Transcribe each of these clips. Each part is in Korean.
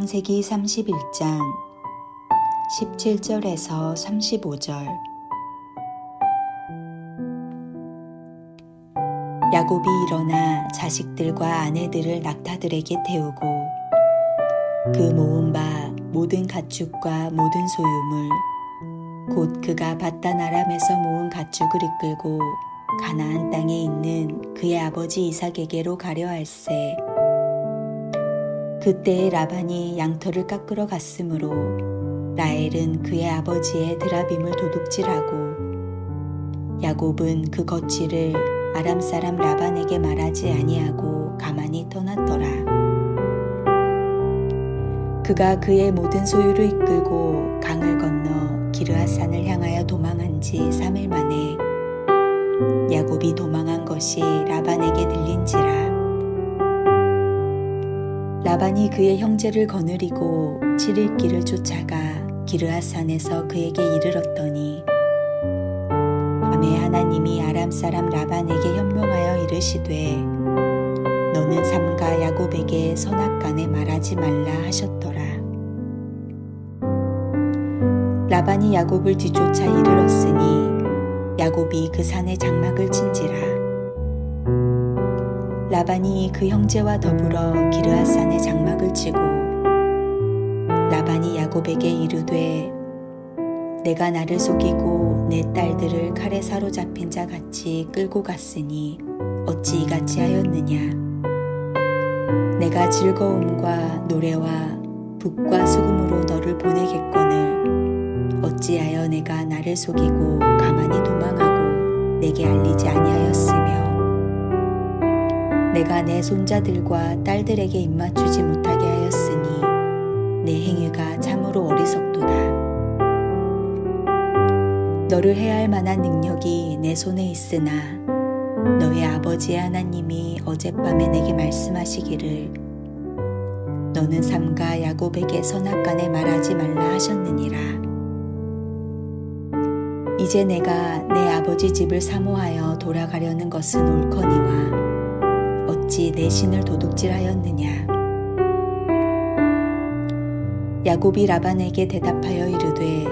창세기 31장 17절에서 35절. 야곱이 일어나 자식들과 아내들을 낙타들에게 태우고 그 모은 바 모든 가축과 모든 소유물 곧 그가 밧단 아람에서 모은 가축을 이끌고 가나안 땅에 있는 그의 아버지 이삭에게로 가려 할세. 그때에 라반이 양털을 깎으러 갔으므로 라헬은 그의 아버지의 드라빔을 도둑질하고 야곱은 그 거취를 아람 사람 라반에게 말하지 아니하고 가만히 떠났더라. 그가 그의 모든 소유를 이끌고 강을 건너 기르앗산을 향하여 도망한 지 3일 만에 야곱이 도망한 것이 라반에게 들린지라. 라반이 그의 형제를 거느리고 7일 길을 쫓아가 기르앗산에서 그에게 이르렀더니 밤에 하나님이 아람 사람 라반에게 현명하여 이르시되 너는 삼가 야곱에게 선악간에 말하지 말라 하셨더라. 라반이 야곱을 뒤쫓아 이르렀으니 야곱이 그 산에 장막을 친지라. 라반이 그 형제와 더불어 기르앗산에 장막을 치고 라반이 야곱에게 이르되 내가 나를 속이고 내 딸들을 칼에 사로잡힌 자 같이 끌고 갔으니 어찌 이같이 하였느냐. 내가 즐거움과 노래와 북과 수금으로 너를 보내겠거늘 어찌하여 내가 나를 속이고 가만히 도망하고 내게 알리지 아니하였으며 내가 내 손자들과 딸들에게 입맞추지 못하게 하였으니 내 행위가 참으로 어리석도다. 너를 해할 만한 능력이 내 손에 있으나 너의 아버지의 하나님이 어젯밤에 내게 말씀하시기를 너는 삼가 야곱에게 선악간에 말하지 말라 하셨느니라. 이제 내가 내 아버지 집을 사모하여 돌아가려는 것은 옳거니와 어찌 내 신을 도둑질하였느냐. 야곱이 라반에게 대답하여 이르되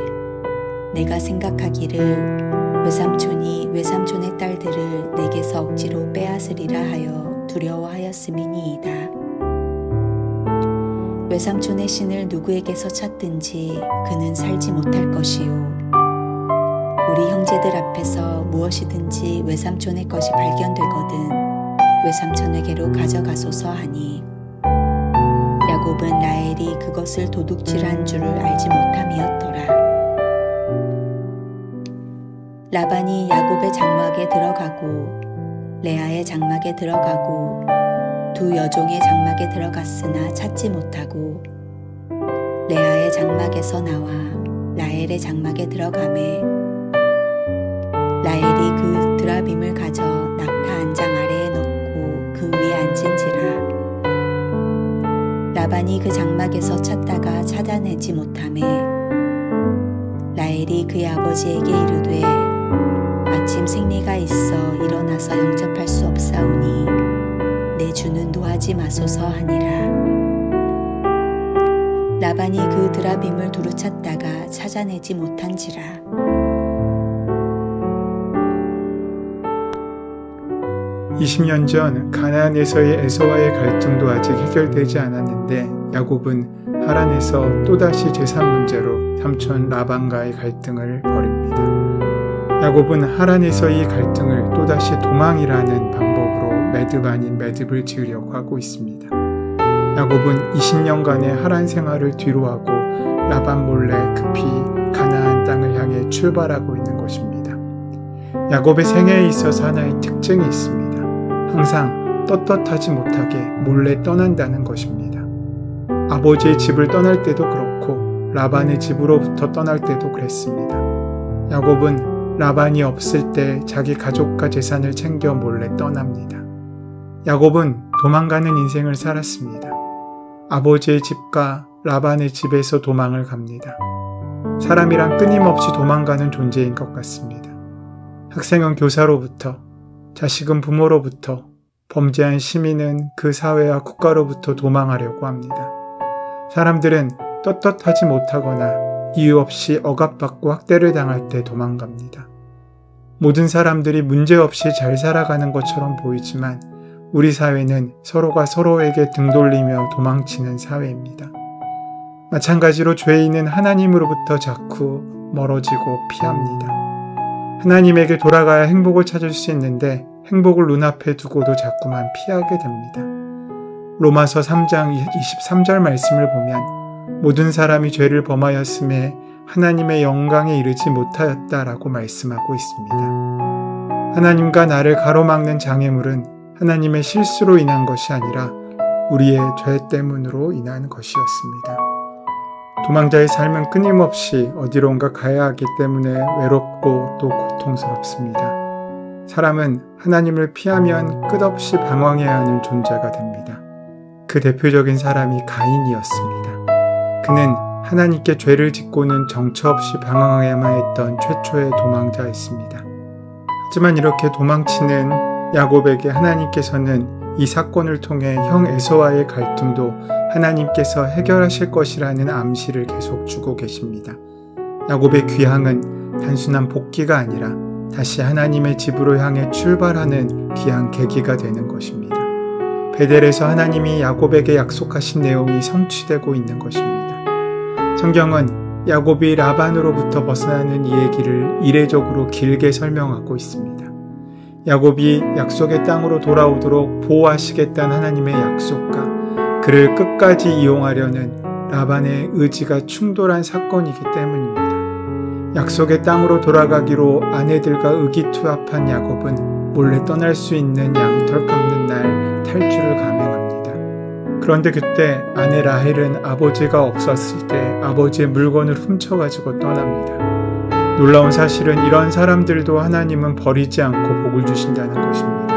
내가 생각하기를 외삼촌이 외삼촌의 딸들을 내게서 억지로 빼앗으리라 하여 두려워하였음이니이다. 외삼촌의 신을 누구에게서 찾든지 그는 살지 못할 것이요 우리 형제들 앞에서 무엇이든지 외삼촌의 것이 발견되거든 외삼촌에게로 가져가소서 하니 야곱은 라헬이 그것을 도둑질한 줄을 알지 못함이었더라. 라반이 야곱의 장막에 들어가고 레아의 장막에 들어가고 두 여종의 장막에 들어갔으나 찾지 못하고 레아의 장막에서 나와 라헬의 장막에 들어가매 라헬이 그 드라빔을 가져 낙타 안장 아래에 넣고 그 위에 앉은지라. 라반이 그 장막에서 찾다가 찾아내지 못하매 라헬이 그의 아버지에게 이르되 마침 생리가 있어 일어나서 영접할 수 없사오니 내 주는 노하지 마소서 하니라. 라반이 그 드라빔을 두루 찾다가 찾아내지 못한지라. (20년) 전 가나안에서의 에서와의 갈등도 아직 해결되지 않았는데 야곱은 하란에서 또다시 재산 문제로 삼촌 라반과의 갈등을 벌입니다. 야곱은 하란에서의 갈등을 또다시 도망이라는 방법으로 매듭 아닌 매듭을 지으려고 하고 있습니다. 야곱은 20년간의 하란 생활을 뒤로하고 라반 몰래 급히 가나안 땅을 향해 출발하고 있는 것입니다. 야곱의 생애에 있어서 하나의 특징이 있습니다. 항상 떳떳하지 못하게 몰래 떠난다는 것입니다. 아버지의 집을 떠날 때도 그렇고 라반의 집으로부터 떠날 때도 그랬습니다. 야곱은 라반이 없을 때 자기 가족과 재산을 챙겨 몰래 떠납니다. 야곱은 도망가는 인생을 살았습니다. 아버지의 집과 라반의 집에서 도망을 갑니다. 사람이란 끊임없이 도망가는 존재인 것 같습니다. 학생은 교사로부터, 자식은 부모로부터, 범죄한 시민은 그 사회와 국가로부터 도망하려고 합니다. 사람들은 떳떳하지 못하거나 이유 없이 억압받고 학대를 당할 때 도망갑니다. 모든 사람들이 문제없이 잘 살아가는 것처럼 보이지만 우리 사회는 서로가 서로에게 등 돌리며 도망치는 사회입니다. 마찬가지로 죄인은 하나님으로부터 자꾸 멀어지고 피합니다. 하나님에게 돌아가야 행복을 찾을 수 있는데 행복을 눈앞에 두고도 자꾸만 피하게 됩니다. 로마서 3장 23절 말씀을 보면 모든 사람이 죄를 범하였음에 하나님의 영광에 이르지 못하였다라고 말씀하고 있습니다. 하나님과 나를 가로막는 장애물은 하나님의 실수로 인한 것이 아니라 우리의 죄 때문으로 인한 것이었습니다. 도망자의 삶은 끊임없이 어디론가 가야 하기 때문에 외롭고 또 고통스럽습니다. 사람은 하나님을 피하면 끝없이 방황해야 하는 존재가 됩니다. 그 대표적인 사람이 가인이었습니다. 그는 하나님께 죄를 짓고는 정처 없이 방황해야만 했던 최초의 도망자였습니다. 하지만 이렇게 도망치는 야곱에게 하나님께서는 이 사건을 통해 형 에서와의 갈등도 하나님께서 해결하실 것이라는 암시를 계속 주고 계십니다. 야곱의 귀향은 단순한 복귀가 아니라 다시 하나님의 집으로 향해 출발하는 귀한 계기가 되는 것입니다. 베델에서 하나님이 야곱에게 약속하신 내용이 성취되고 있는 것입니다. 성경은 야곱이 라반으로부터 벗어나는 이 얘기를 이례적으로 길게 설명하고 있습니다. 야곱이 약속의 땅으로 돌아오도록 보호하시겠다는 하나님의 약속과 그를 끝까지 이용하려는 라반의 의지가 충돌한 사건이기 때문입니다. 약속의 땅으로 돌아가기로 아내들과 의기투합한 야곱은 몰래 떠날 수 있는 양털 깎는 날 탈주를 감행합니다. 그런데 그때 아내 라헬은 아버지가 없었을 때 아버지의 물건을 훔쳐가지고 떠납니다. 놀라운 사실은 이런 사람들도 하나님은 버리지 않고 복을 주신다는 것입니다.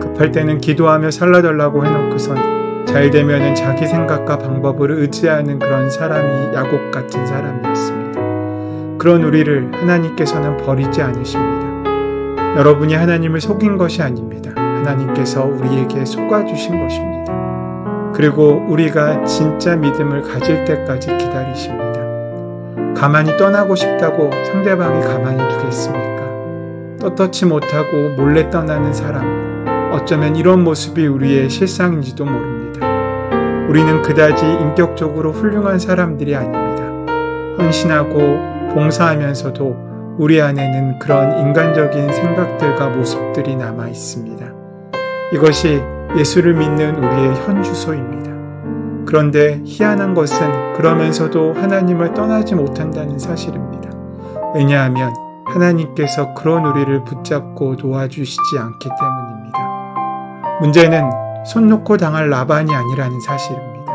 급할 때는 기도하며 살라달라고 해놓고선 잘 되면은 자기 생각과 방법을 의지하는 그런 사람이 야곱 같은 사람이었습니다. 그런 우리를 하나님께서는 버리지 않으십니다. 여러분이 하나님을 속인 것이 아닙니다. 하나님께서 우리에게 속아주신 것입니다. 그리고 우리가 진짜 믿음을 가질 때까지 기다리십니다. 가만히 떠나고 싶다고 상대방이 가만히 두겠습니까? 떳떳지 못하고 몰래 떠나는 사람, 어쩌면 이런 모습이 우리의 실상인지도 모릅니다. 우리는 그다지 인격적으로 훌륭한 사람들이 아닙니다. 헌신하고 봉사하면서도 우리 안에는 그런 인간적인 생각들과 모습들이 남아 있습니다. 이것이 예수를 믿는 우리의 현주소입니다. 그런데 희한한 것은 그러면서도 하나님을 떠나지 못한다는 사실입니다. 왜냐하면 하나님께서 그런 우리를 붙잡고 도와주시지 않기 때문입니다. 문제는 손 놓고 당할 라반이 아니라는 사실입니다.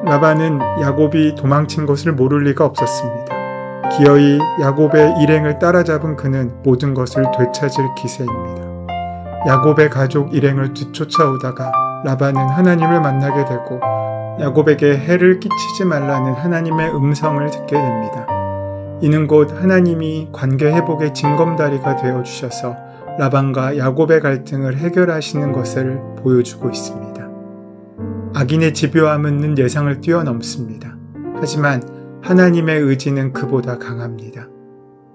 라반은 야곱이 도망친 것을 모를 리가 없었습니다. 기어이 야곱의 일행을 따라잡은 그는 모든 것을 되찾을 기세입니다. 야곱의 가족 일행을 뒤쫓아오다가 라반은 하나님을 만나게 되고 야곱에게 해를 끼치지 말라는 하나님의 음성을 듣게 됩니다. 이는 곧 하나님이 관계 회복의 징검다리가 되어주셔서 라반과 야곱의 갈등을 해결하시는 것을 보여주고 있습니다. 악인의 집요함은 예상을 뛰어넘습니다. 하지만 하나님의 의지는 그보다 강합니다.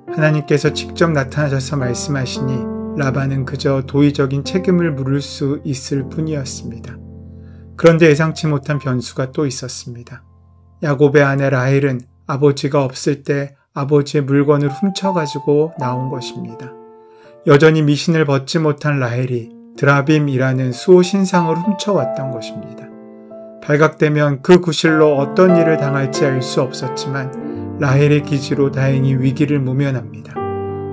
하나님께서 직접 나타나셔서 말씀하시니 라반은 그저 도의적인 책임을 물을 수 있을 뿐이었습니다. 그런데 예상치 못한 변수가 또 있었습니다. 야곱의 아내 라헬은 아버지가 없을 때 아버지의 물건을 훔쳐가지고 나온 것입니다. 여전히 미신을 벗지 못한 라헬이 드라빔이라는 수호 신상을 훔쳐왔던 것입니다. 발각되면 그 구실로 어떤 일을 당할지 알 수 없었지만 라헬의 기지로 다행히 위기를 모면합니다.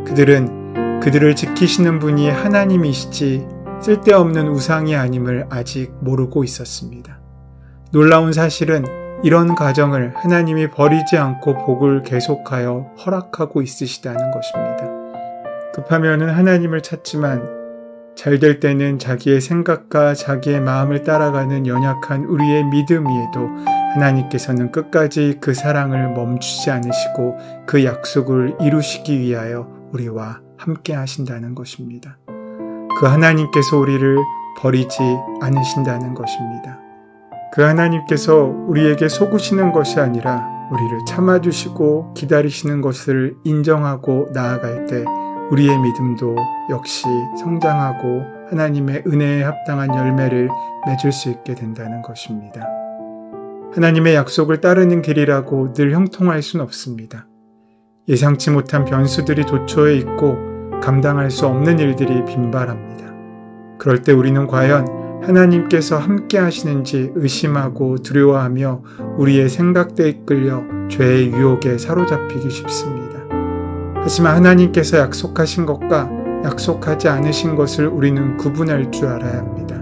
그들은 그들을 지키시는 분이 하나님이시지 쓸데없는 우상이 아님을 아직 모르고 있었습니다. 놀라운 사실은 이런 가정을 하나님이 버리지 않고 복을 계속하여 허락하고 있으시다는 것입니다. 급하면은 하나님을 찾지만 잘 될 때는 자기의 생각과 자기의 마음을 따라가는 연약한 우리의 믿음 위에도 하나님께서는 끝까지 그 사랑을 멈추지 않으시고 그 약속을 이루시기 위하여 우리와 함께 하신다는 것입니다. 그 하나님께서 우리를 버리지 않으신다는 것입니다. 그 하나님께서 우리에게 속으시는 것이 아니라 우리를 참아주시고 기다리시는 것을 인정하고 나아갈 때 우리의 믿음도 역시 성장하고 하나님의 은혜에 합당한 열매를 맺을 수 있게 된다는 것입니다. 하나님의 약속을 따르는 길이라고 늘 형통할 순 없습니다. 예상치 못한 변수들이 도처에 있고 감당할 수 없는 일들이 빈발합니다. 그럴 때 우리는 과연 하나님께서 함께 하시는지 의심하고 두려워하며 우리의 생각대에 이끌려 죄의 유혹에 사로잡히기 쉽습니다. 하지만 하나님께서 약속하신 것과 약속하지 않으신 것을 우리는 구분할 줄 알아야 합니다.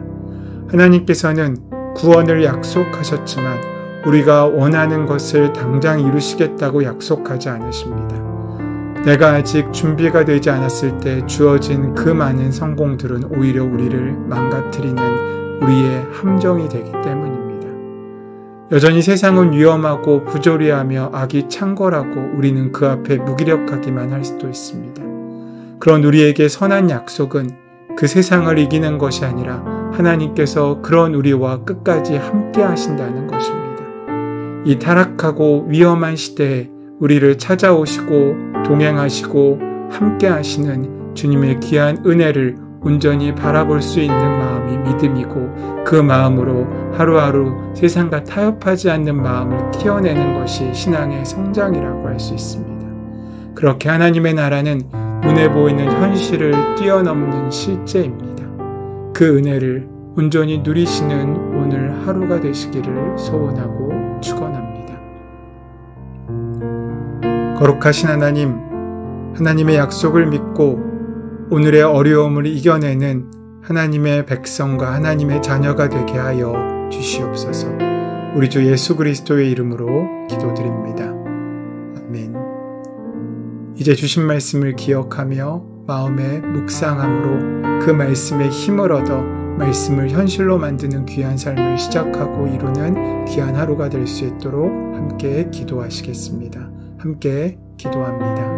하나님께서는 구원을 약속하셨지만 우리가 원하는 것을 당장 이루시겠다고 약속하지 않으십니다. 내가 아직 준비가 되지 않았을 때 주어진 그 많은 성공들은 오히려 우리를 망가뜨리는 우리의 함정이 되기 때문입니다. 여전히 세상은 위험하고 부조리하며 악이 창궐하고 우리는 그 앞에 무기력하기만 할 수도 있습니다. 그런 우리에게 선한 약속은 그 세상을 이기는 것이 아니라 하나님께서 그런 우리와 끝까지 함께 하신다는 것입니다. 이 타락하고 위험한 시대에 우리를 찾아오시고 동행하시고 함께 하시는 주님의 귀한 은혜를 온전히 바라볼 수 있는 마음이 믿음이고 그 마음으로 하루하루 세상과 타협하지 않는 마음을 키워내는 것이 신앙의 성장이라고 할 수 있습니다. 그렇게 하나님의 나라는 눈에 보이는 현실을 뛰어넘는 실제입니다. 그 은혜를 온전히 누리시는 오늘 하루가 되시기를 소원하고 축원합니다. 거룩하신 하나님, 하나님의 약속을 믿고 오늘의 어려움을 이겨내는 하나님의 백성과 하나님의 자녀가 되게 하여 주시옵소서. 우리 주 예수 그리스도의 이름으로 기도드립니다. 아멘. 이제 주신 말씀을 기억하며 마음에 묵상함으로 그 말씀에 힘을 얻어 말씀을 현실로 만드는 귀한 삶을 시작하고 이루는 귀한 하루가 될 수 있도록 함께 기도하시겠습니다. 함께 기도합니다.